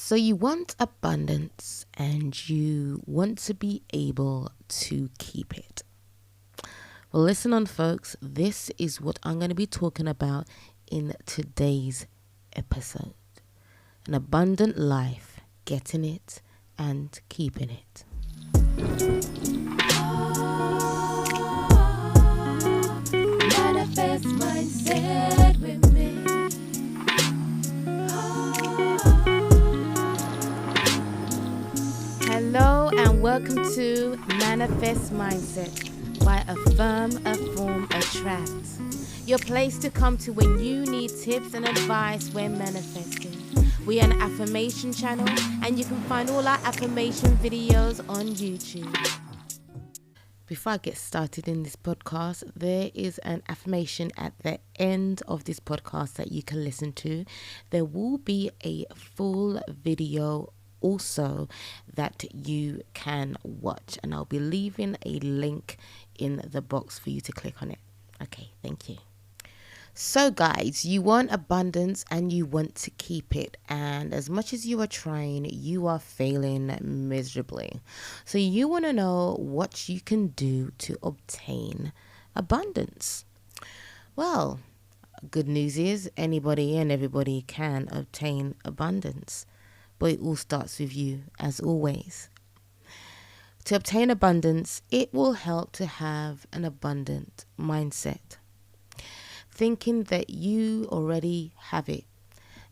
So you want abundance and you want to be able to keep it. Well, listen on, folks. This is what I'm going to be talking about in today's episode. An abundant life, getting it and keeping it. Manifest mindset with me. Hello and welcome to Manifest Mindset by Affirm Afform Attract. Your place to come to when you need tips and advice when manifesting. We are an affirmation channel and you can find all our affirmation videos on YouTube. Before I get started in this podcast, there is an affirmation at the end of this podcast that you can listen to. There will be a full video also that you can watch, and I'll be leaving a link in the box for you to click on it. Okay, thank you. So guys, you want abundance and you want to keep it, and as much as you are trying, you are failing miserably. So you want to know what you can do to obtain abundance. Well, good news is anybody and everybody can obtain abundance, but it all starts with you, as always. To obtain abundance, it will help to have an abundant mindset, thinking that you already have it.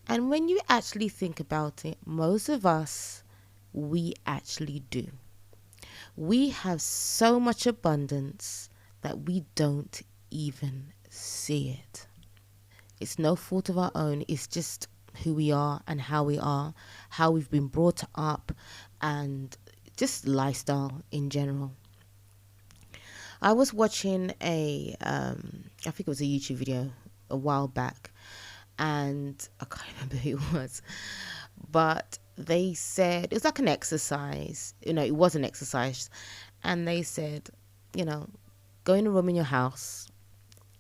And when you actually think about it, most of us, we actually do. We have so much abundance that we don't even see it. It's no fault of our own. It's just who we are and how we are, how we've been brought up, and just lifestyle in general. I was watching I think it was a YouTube video a while back, and I can't remember who it was, but they said, it was like an exercise, it was an exercise, and they said, go in a room in your house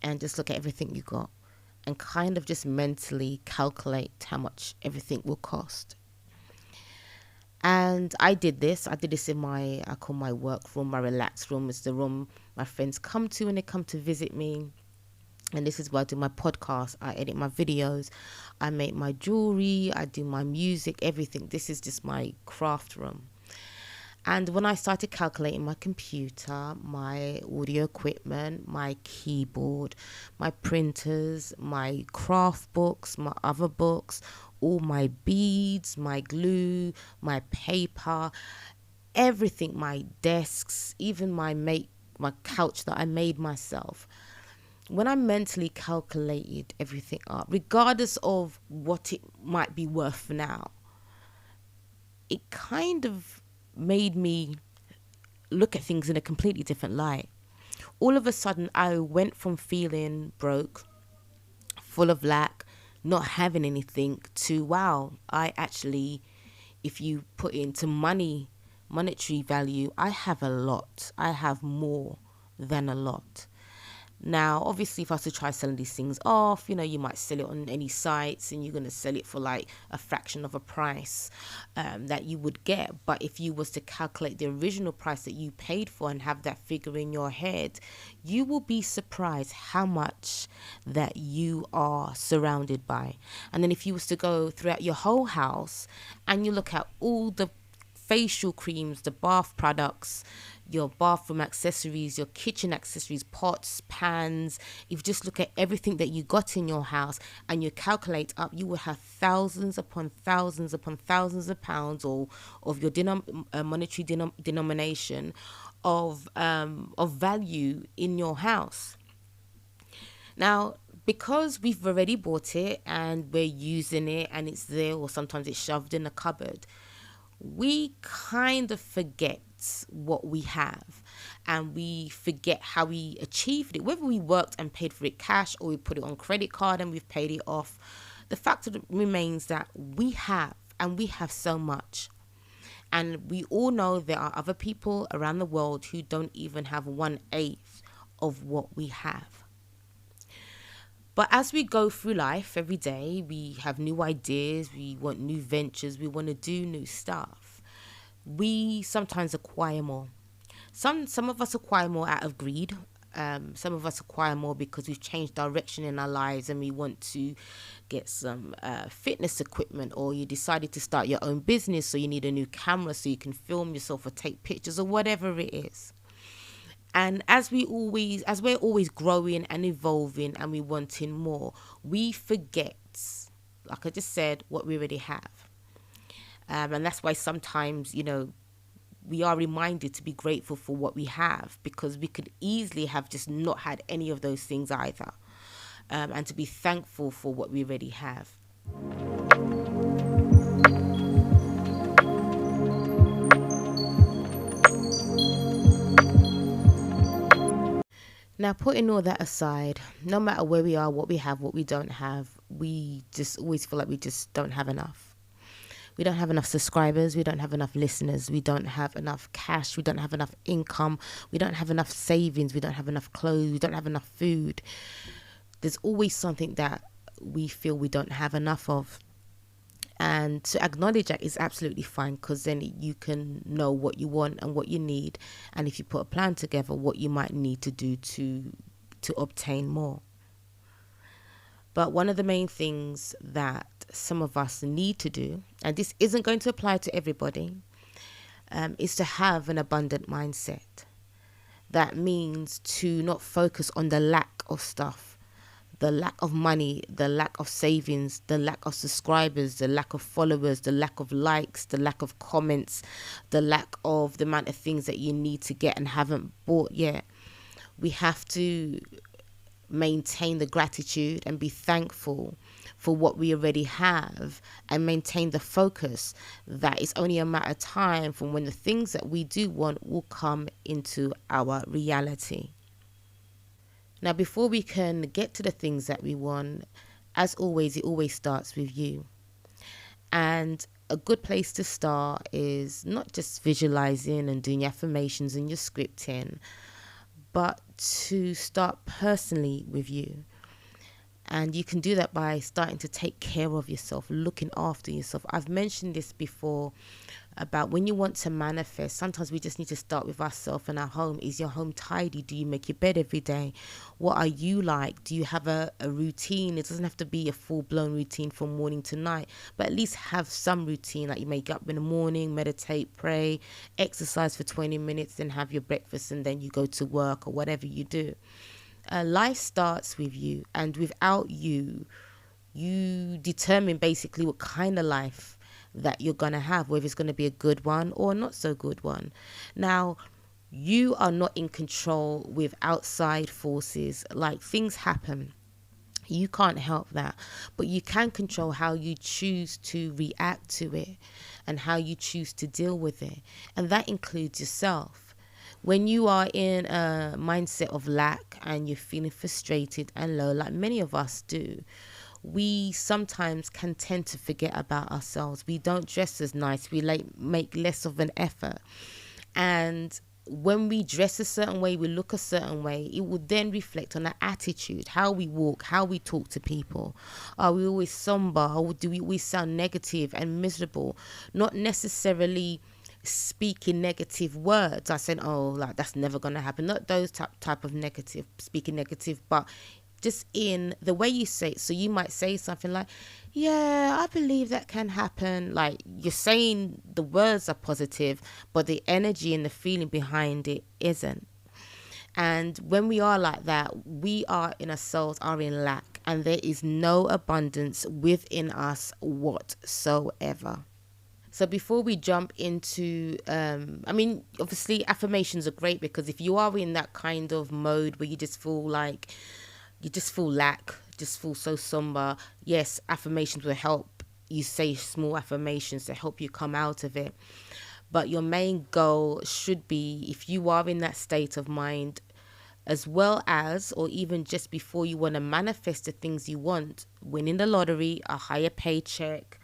and just look at everything you got and kind of just mentally calculate how much everything will cost. And I did this in I call my work room, my relaxed room. It's the room my friends come to when they come to visit me. And this is where I do my podcast. I edit my videos. I make my jewelry. I do my music, everything. This is just my craft room. And when I started calculating my computer, my audio equipment, my keyboard, my printers, my craft books, my other books, all my beads, my glue, my paper, everything, my desks, even my couch that I made myself. When I mentally calculated everything up, regardless of what it might be worth now, it kind of made me look at things in a completely different light. All of a sudden, I went from feeling broke, full of lack, not having anything, to wow, I actually, if you put it into monetary value, I have a lot. I have more than a lot. Now, obviously, if I was to try selling these things off, you might sell it on any sites and you're going to sell it for like a fraction of a price that you would get. But if you was to calculate the original price that you paid for and have that figure in your head, you will be surprised how much that you are surrounded by. And then if you was to go throughout your whole house and you look at all the facial creams, the bath products, your bathroom accessories, your kitchen accessories, pots, pans, if you just look at everything that you got in your house and you calculate up, you will have thousands upon thousands upon thousands of pounds or of your monetary denomination of value in your house. Now, because we've already bought it and we're using it and it's there, or sometimes it's shoved in a cupboard, we kind of forget what we have and we forget how we achieved it, whether we worked and paid for it cash or we put it on credit card and we've paid it off. The fact remains that we have so much, and we all know there are other people around the world who don't even have 1/8 of what we have. But as we go through life every day, we have new ideas, we want new ventures, we want to do new stuff. We sometimes acquire more. Some of us acquire more out of greed. Some of us acquire more because we've changed direction in our lives and we want to get some fitness equipment, or you decided to start your own business, so you need a new camera so you can film yourself or take pictures or whatever it is. And as we're always growing and evolving and we wanting more, we forget, like I just said, what we already have. And that's why sometimes, we are reminded to be grateful for what we have, because we could easily have just not had any of those things either. And to be thankful for what we already have. Now, putting all that aside, no matter where we are, what we have, what we don't have, we just always feel like we just don't have enough. We don't have enough subscribers. We don't have enough listeners. We don't have enough cash. We don't have enough income. We don't have enough savings. We don't have enough clothes. We don't have enough food. There's always something that we feel we don't have enough of. And to acknowledge that is absolutely fine, because then you can know what you want and what you need. And if you put a plan together, what you might need to do to obtain more. But one of the main things that some of us need to do, and this isn't going to apply to everybody, is to have an abundant mindset. That means to not focus on the lack of stuff, the lack of money, the lack of savings, the lack of subscribers, the lack of followers, the lack of likes, the lack of comments, the lack of the amount of things that you need to get and haven't bought yet. We have to maintain the gratitude and be thankful for what we already have, and maintain the focus that it's only a matter of time from when the things that we do want will come into our reality. Now, before we can get to the things that we want, as always, it always starts with you. And a good place to start is not just visualizing and doing your affirmations and your scripting, but to start personally with you. And you can do that by starting to take care of yourself, looking after yourself. I've mentioned this before about when you want to manifest, sometimes we just need to start with ourselves and our home. Is your home tidy? Do you make your bed every day? What are you like? Do you have a routine? It doesn't have to be a full-blown routine from morning to night, but at least have some routine, like you make up in the morning, meditate, pray, exercise for 20 minutes, then have your breakfast, and then you go to work or whatever you do. Life starts with you, and without you, you determine basically what kind of life that you're going to have, whether it's going to be a good one or not so good one. Now, you are not in control with outside forces. Like, things happen. You can't help that, but you can control how you choose to react to it and how you choose to deal with it. And that includes yourself. When you are in a mindset of lack and you're feeling frustrated and low, like many of us do, we sometimes can tend to forget about ourselves. We don't dress as nice. We make less of an effort. And when we dress a certain way, we look a certain way, it will then reflect on our attitude, how we walk, how we talk to people. Are we always somber? Or do we always sound negative and miserable? Not necessarily speaking negative words. I said, oh, like that's never going to happen. Not those type of negative, speaking negative, but just in the way you say it. So you might say something like, yeah, I believe that can happen. Like, you're saying the words are positive, but the energy and the feeling behind it isn't. And when we are like that, we are in ourselves are in lack, and there is no abundance within us whatsoever. So before we jump into, obviously affirmations are great, because if you are in that kind of mode where you just feel like, you just feel lack, just feel so somber, yes, affirmations will help you say small affirmations to help you come out of it. But your main goal should be, if you are in that state of mind, as well as, or even just before you want to manifest the things you want, winning the lottery, a higher paycheck,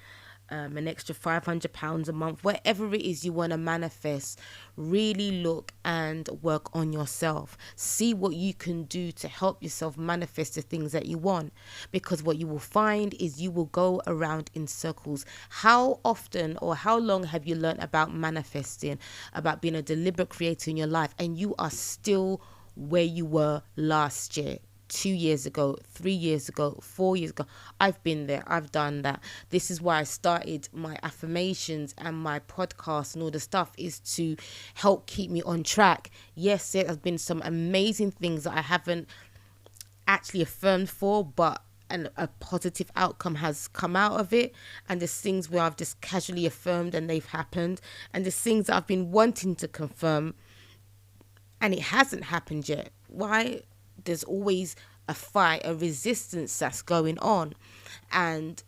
an extra £500 a month, whatever it is you want to manifest. Really look and work on yourself. See what you can do to help yourself manifest the things that you want, because what you will find is you will go around in circles. How often or how long have you learned about manifesting, about being a deliberate creator in your life, and you are still where you were last year, 2 years ago, 3 years ago, 4 years ago? I've been there. I've done that. This is why I started my affirmations and my podcast and all the stuff, is to help keep me on track. Yes, there has been some amazing things that I haven't actually affirmed for, but a positive outcome has come out of it. And there's things where I've just casually affirmed and they've happened. And there's things that I've been wanting to confirm and it hasn't happened yet. Why? There's always a fight, a resistance that's going on. And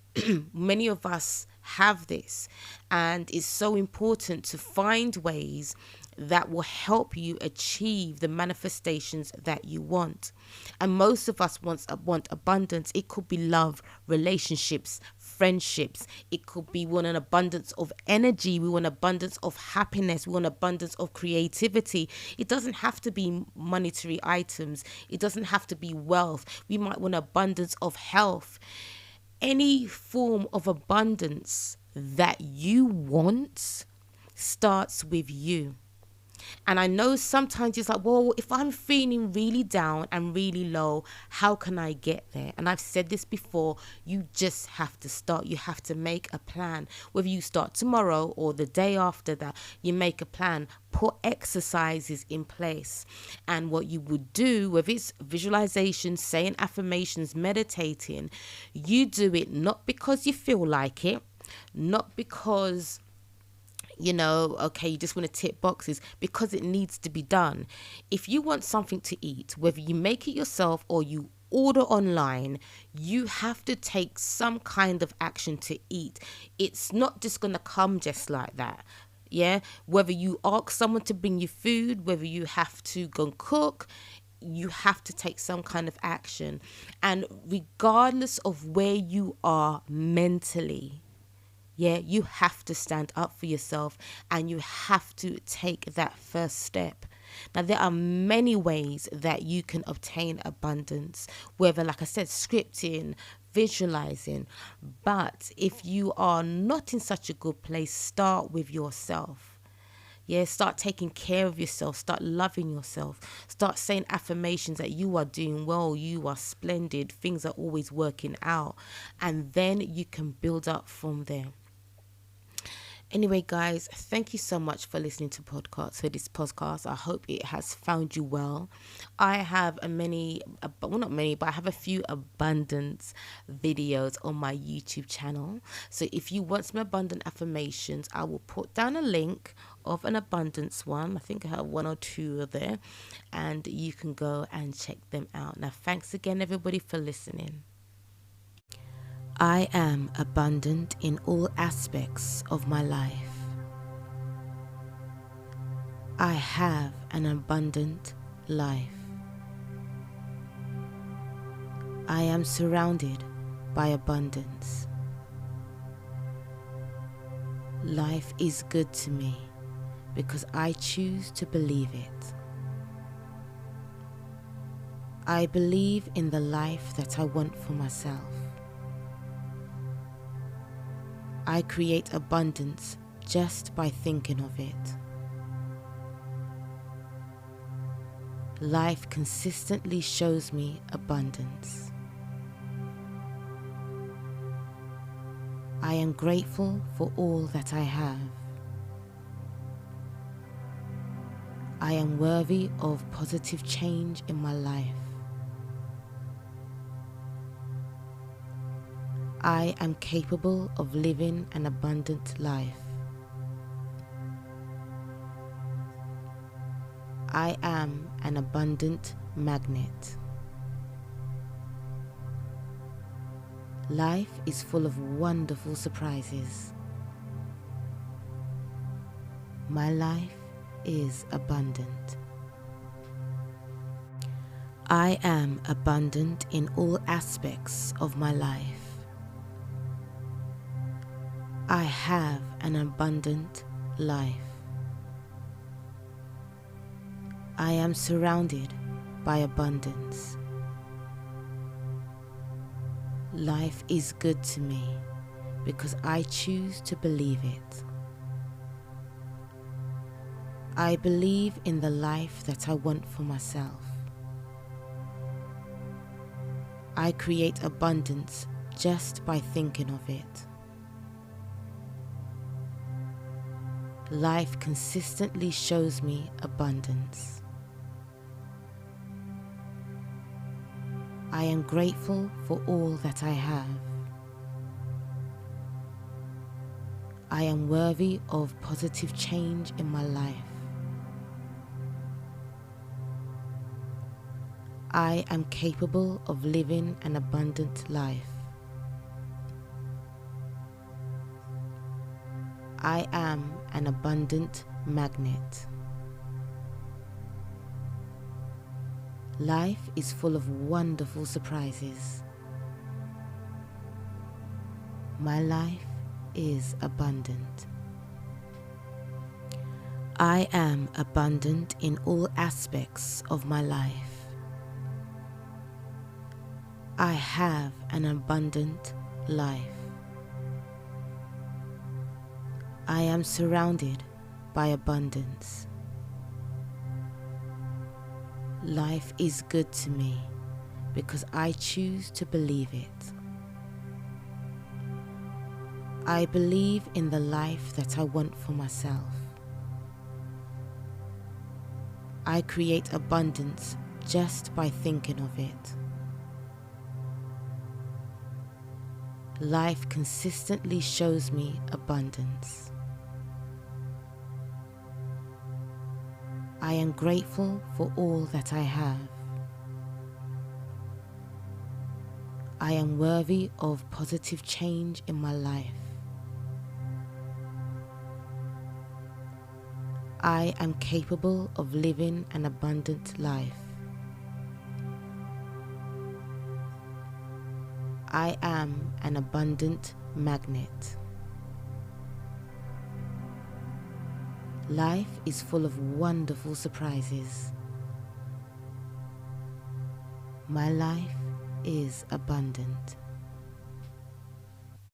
many of us have this. And it's so important to find ways that will help you achieve the manifestations that you want. And most of us want abundance. It could be love, relationships, friendships. It could be, we want an abundance of energy. We want abundance of happiness. We want abundance of creativity. It doesn't have to be monetary items. It doesn't have to be wealth. We might want abundance of health. Any form of abundance that you want starts with you. And I know sometimes it's like, well, if I'm feeling really down and really low, how can I get there? And I've said this before, you just have to start. You have to make a plan. Whether you start tomorrow or the day after that, you make a plan. Put exercises in place. And what you would do, whether it's visualization, saying affirmations, meditating, you do it not because you feel like it, not because okay, you just want to tick boxes, because it needs to be done. If you want something to eat, whether you make it yourself or you order online, you have to take some kind of action to eat. It's not just going to come just like that. Yeah, whether you ask someone to bring you food, whether you have to go and cook, you have to take some kind of action. And regardless of where you are mentally, yeah, you have to stand up for yourself and you have to take that first step. Now, there are many ways that you can obtain abundance, whether, like I said, scripting, visualizing. But if you are not in such a good place, start with yourself. Yeah, start taking care of yourself. Start loving yourself. Start saying affirmations that you are doing well, you are splendid, things are always working out. And then you can build up from there. Anyway, guys, thank you so much for listening to this podcast. I hope it has found you well. I have not many, but I have a few abundance videos on my YouTube channel. So if you want some abundant affirmations, I will put down a link of an abundance one. I think I have one or two there, and you can go and check them out. Now, thanks again, everybody, for listening. I am abundant in all aspects of my life. I have an abundant life. I am surrounded by abundance. Life is good to me because I choose to believe it. I believe in the life that I want for myself. I create abundance just by thinking of it. Life consistently shows me abundance. I am grateful for all that I have. I am worthy of positive change in my life. I am capable of living an abundant life. I am an abundant magnet. Life is full of wonderful surprises. My life is abundant. I am abundant in all aspects of my life. I have an abundant life. I am surrounded by abundance. Life is good to me because I choose to believe it. I believe in the life that I want for myself. I create abundance just by thinking of it. Life consistently shows me abundance. I am grateful for all that I have. I am worthy of positive change in my life. I am capable of living an abundant life. I am an abundant magnet. Life is full of wonderful surprises. My life is abundant. I am abundant in all aspects of my life. I have an abundant life. I am surrounded by abundance. Life is good to me because I choose to believe it. I believe in the life that I want for myself. I create abundance just by thinking of it. Life consistently shows me abundance. I am grateful for all that I have. I am worthy of positive change in my life. I am capable of living an abundant life. I am an abundant magnet. Life is full of wonderful surprises. My life is abundant.